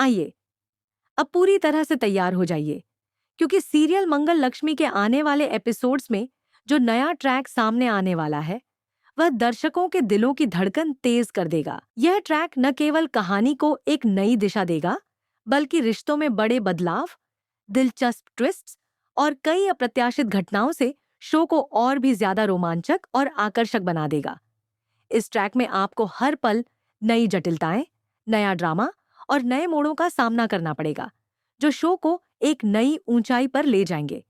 आइए अब पूरी तरह से तैयार हो जाइए, क्योंकि सीरियल मंगल लक्ष्मी के आने वाले एपिसोड्स में जो नया ट्रैक सामने आने वाला है वह दर्शकों के दिलों की धड़कन तेज कर देगा। यह ट्रैक न केवल कहानी को एक नई दिशा देगा, बल्कि रिश्तों में बड़े बदलाव, दिलचस्प ट्विस्ट्स और कई अप्रत्याशित घटनाओं से शो को और भी ज्यादा रोमांचक और आकर्षक बना देगा। इस ट्रैक में आपको हर पल नई जटिलताएं, नया ड्रामा और नए मोड़ों का सामना करना पड़ेगा, जो शो को एक नई ऊंचाई पर ले जाएंगे।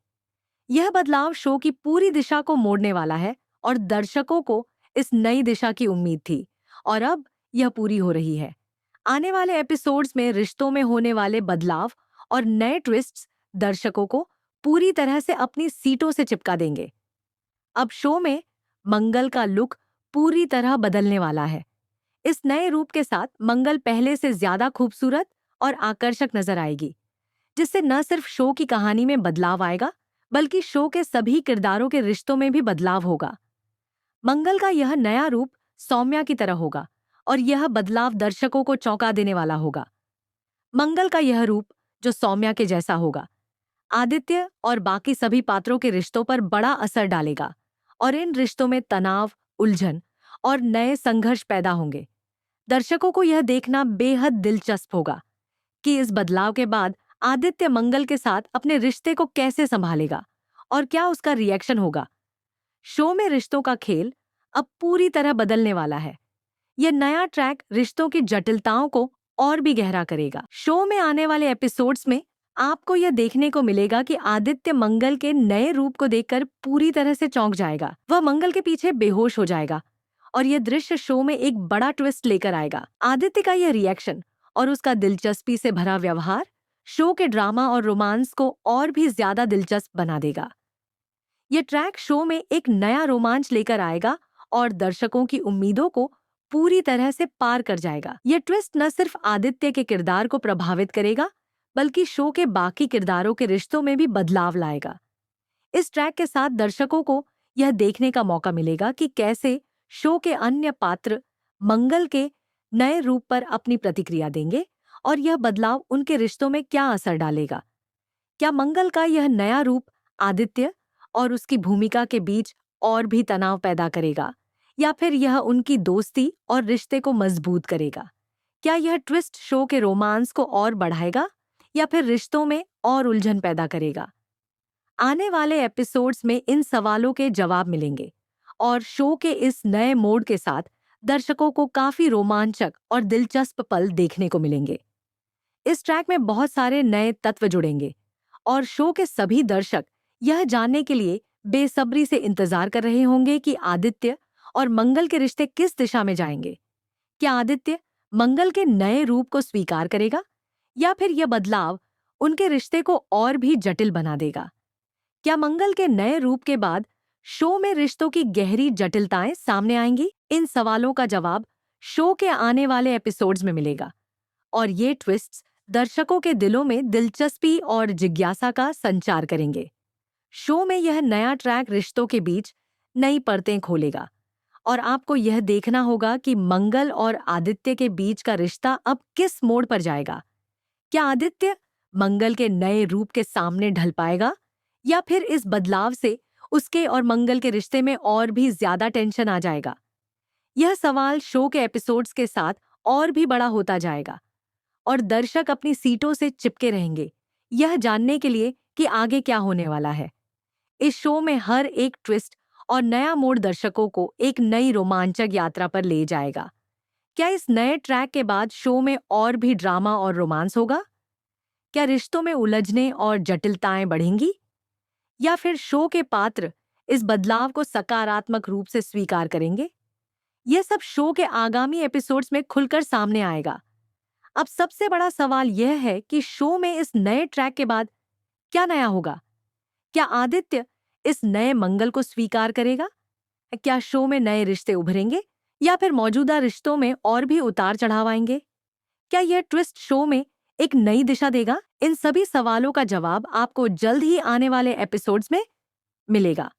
यह बदलाव शो की पूरी दिशा को मोड़ने वाला है और दर्शकों को इस नई दिशा की उम्मीद थी और अब यह पूरी हो रही है। आने वाले एपिसोड्स में रिश्तों में होने वाले बदलाव और नए ट्विस्ट्स दर्शकों को पूरी तरह से अपनी सीटों से चिपका देंगे। अब शो में मंगल का लुक पूरी तरह बदलने वाला है। इस नए रूप के साथ मंगल पहले से ज्यादा खूबसूरत और आकर्षक नजर आएगी, जिससे न सिर्फ शो की कहानी में बदलाव आएगा, बल्कि शो के सभी किरदारों के रिश्तों में भी बदलाव होगा। मंगल का यह नया रूप सौम्या की तरह होगा और यह बदलाव दर्शकों को चौंका देने वाला होगा। मंगल का यह रूप जो सौम्या के जैसा होगा, आदित्य और बाकी सभी पात्रों के रिश्तों पर बड़ा असर डालेगा और इन रिश्तों में तनाव, उलझन और नए संघर्ष पैदा होंगे। दर्शकों को यह देखना बेहद दिलचस्प होगा कि इस बदलाव के बाद आदित्य मंगल के साथ अपने रिश्ते को कैसे संभालेगा और क्या उसका रिएक्शन होगा। शो में रिश्तों का खेल अब पूरी तरह बदलने वाला है। यह नया ट्रैक रिश्तों की जटिलताओं को और भी गहरा करेगा। शो में आने वाले एपिसोड्स में आपको यह देखने को मिलेगा कि आदित्य मंगल के नए रूप को देखकर पूरी तरह से चौंक जाएगा। वह मंगल के पीछे बेहोश हो जाएगा और यह दृश्य शो में एक बड़ा ट्विस्ट लेकर आएगा। आदित्य का यह रिएक्शन और उसका दिलचस्पी से भरा व्यवहार शो के ड्रामा और रोमांस को और भी ज्यादा दिलचस्प बना देगा। यह ट्रैक शो में एक नया रोमांच लेकर आएगा और दर्शकों की उम्मीदों को पूरी तरह से पार कर जाएगा। यह ट्विस्ट न सिर्फ आदित्य के किरदार को प्रभावित करेगा, बल्कि शो के बाकी किरदारों के रिश्तों में भी बदलाव लाएगा। इस ट्रैक के साथ दर्शकों को यह देखने का मौका मिलेगा कि कैसे शो के अन्य पात्र मंगल के नए रूप पर अपनी प्रतिक्रिया देंगे और यह बदलाव उनके रिश्तों में क्या असर डालेगा। क्या मंगल का यह नया रूप आदित्य और उसकी भूमिका के बीच और भी तनाव पैदा करेगा, या फिर यह उनकी दोस्ती और रिश्ते को मजबूत करेगा? क्या यह ट्विस्ट शो के रोमांस को और बढ़ाएगा या फिर रिश्तों में और उलझन पैदा करेगा? आने वाले एपिसोड्स में इन सवालों के जवाब मिलेंगे और शो के इस नए मोड के साथ दर्शकों को काफी रोमांचक और दिलचस्प पल देखने को मिलेंगे। इस ट्रैक में बहुत सारे नए तत्व जुड़ेंगे और शो के सभी दर्शक यह जानने के लिए बेसब्री से इंतजार कर रहे होंगे कि आदित्य और मंगल के रिश्ते किस दिशा में जाएंगे। क्या आदित्य मंगल के नए रूप को स्वीकार करेगा या फिर यह बदलाव उनके रिश्ते को और भी जटिल बना देगा? क्या मंगल के नए रूप के बाद शो में रिश्तों की गहरी जटिलताएं सामने आएंगी? इन सवालों का जवाब शो के आने वाले एपिसोड्स में मिलेगा और ये ट्विस्ट्स दर्शकों के दिलों में दिलचस्पी और जिज्ञासा का संचार करेंगे। शो में यह नया ट्रैक रिश्तों के बीच नई परतें खोलेगा और आपको यह देखना होगा कि मंगल और आदित्य के बीच का रिश्ता अब किस मोड़ पर जाएगा। क्या आदित्य मंगल के नए रूप के सामने ढल पाएगा या फिर इस बदलाव से उसके और मंगल के रिश्ते में और भी ज्यादा टेंशन आ जाएगा? यह सवाल शो के एपिसोड्स के साथ और भी बड़ा होता जाएगा और दर्शक अपनी सीटों से चिपके रहेंगे, यह जानने के लिए कि आगे क्या होने वाला है। इस शो में हर एक ट्विस्ट और नया मोड़ दर्शकों को एक नई रोमांचक यात्रा पर ले जाएगा। क्या इस नए ट्रैक के बाद शो में और भी ड्रामा और रोमांस होगा? क्या रिश्तों में उलझने और जटिलताएं बढ़ेंगी या फिर शो के पात्र इस बदलाव को सकारात्मक रूप से स्वीकार करेंगे? यह सब शो के आगामी एपिसोड्स में खुलकर सामने आएगा। अब सबसे बड़ा सवाल यह है कि शो में इस नए ट्रैक के बाद क्या नया होगा? क्या आदित्य इस नए मंगल को स्वीकार करेगा? क्या शो में नए रिश्ते उभरेंगे या फिर मौजूदा रिश्तों में और भी उतार चढ़ाव आएंगे? क्या यह ट्विस्ट शो में एक नई दिशा देगा? इन सभी सवालों का जवाब आपको जल्द ही आने वाले एपिसोड्स में मिलेगा।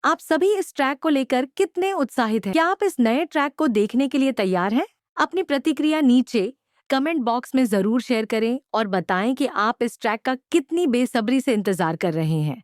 आप सभी इस ट्रैक को लेकर कितने उत्साहित हैं? क्या आप इस नए ट्रैक को देखने के लिए तैयार हैं? अपनी प्रतिक्रिया नीचे कमेंट बॉक्स में जरूर शेयर करें और बताएं कि आप इस ट्रैक का कितनी बेसब्री से इंतजार कर रहे हैं।